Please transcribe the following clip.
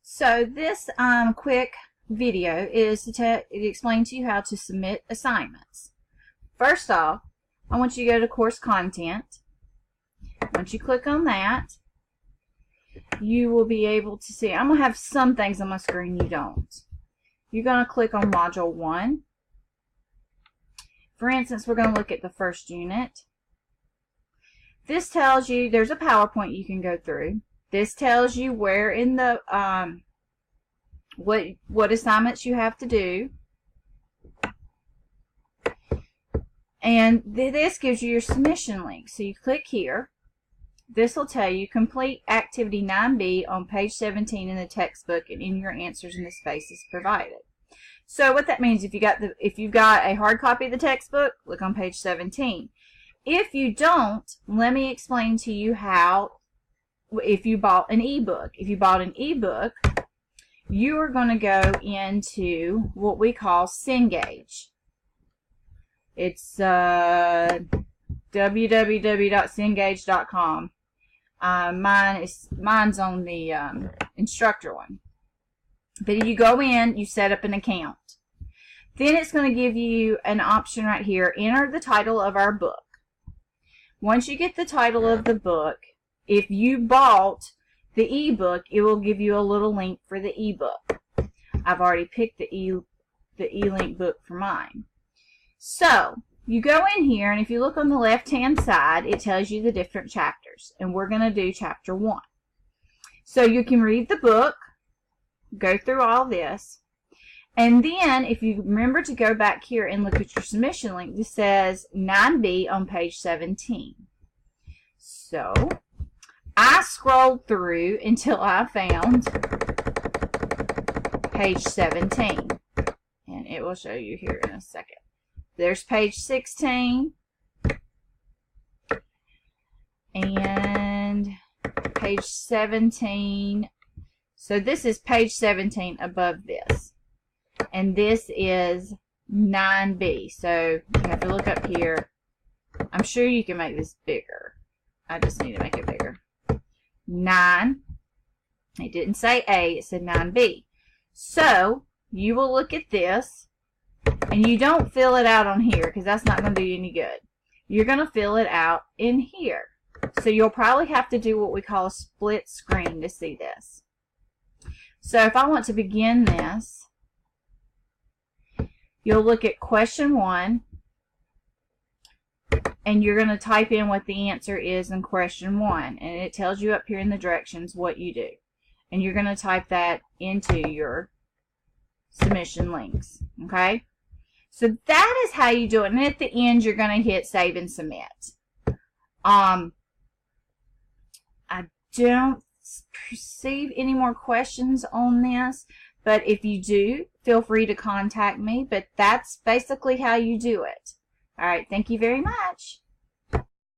So this quick video is to explain to you how to submit assignments. First off, I want you to go to course content. Once you click on that, you will be able to see, I'm going to have some things on my screen you don't. You're going to click on Module 1. For instance, we're going to look at the first unit. This tells you, there's a PowerPoint you can go through. This tells you where in the, what assignments you have to do. And this gives you your submission link. So you click here. This will tell you complete activity 9B on page 17 in the textbook and in your answers in the spaces provided. So what that means, if you've got a hard copy of the textbook, look on page 17. If you don't, let me explain to you how. If you bought an ebook, you are going to go into what we call Cengage. It's www.cengage.com. Mine's on the instructor one. But you go in, you set up an account. Then it's going to give you an option right here, enter the title of our book. Once you get the title of the book, if you bought the ebook, it will give you a little link for the ebook. I've already picked the e-link book for mine. So you go in here, and if you look on the left-hand side, it tells you the different chapters, and we're going to do chapter 1. So you can read the book, go through all this, and then if you remember to go back here and look at your submission link, this says 9B on page 17. So I scrolled through until I found page 17, and it will show you here in a second. There's page 16 and page 17. So this is page 17 above this, and this is 9B. So you have to look up here. I'm sure you can make this bigger. I just need to make it bigger. 9. It didn't say A, it said 9B. So you will look at this, and you don't fill it out on here because that's not going to do you any good. You're going to fill it out in here. So you'll probably have to do what we call a split screen to see this. So if I want to begin this, you'll look at question 1, and you're going to type in what the answer is in question 1, and it tells you up here in the directions what you do. And you're going to type that into your submission links. Okay? So that is how you do it. And at the end, you're going to hit save and submit. I don't perceive any more questions on this, but if you do, feel free to contact me. But that's basically how you do it. All right, thank you very much.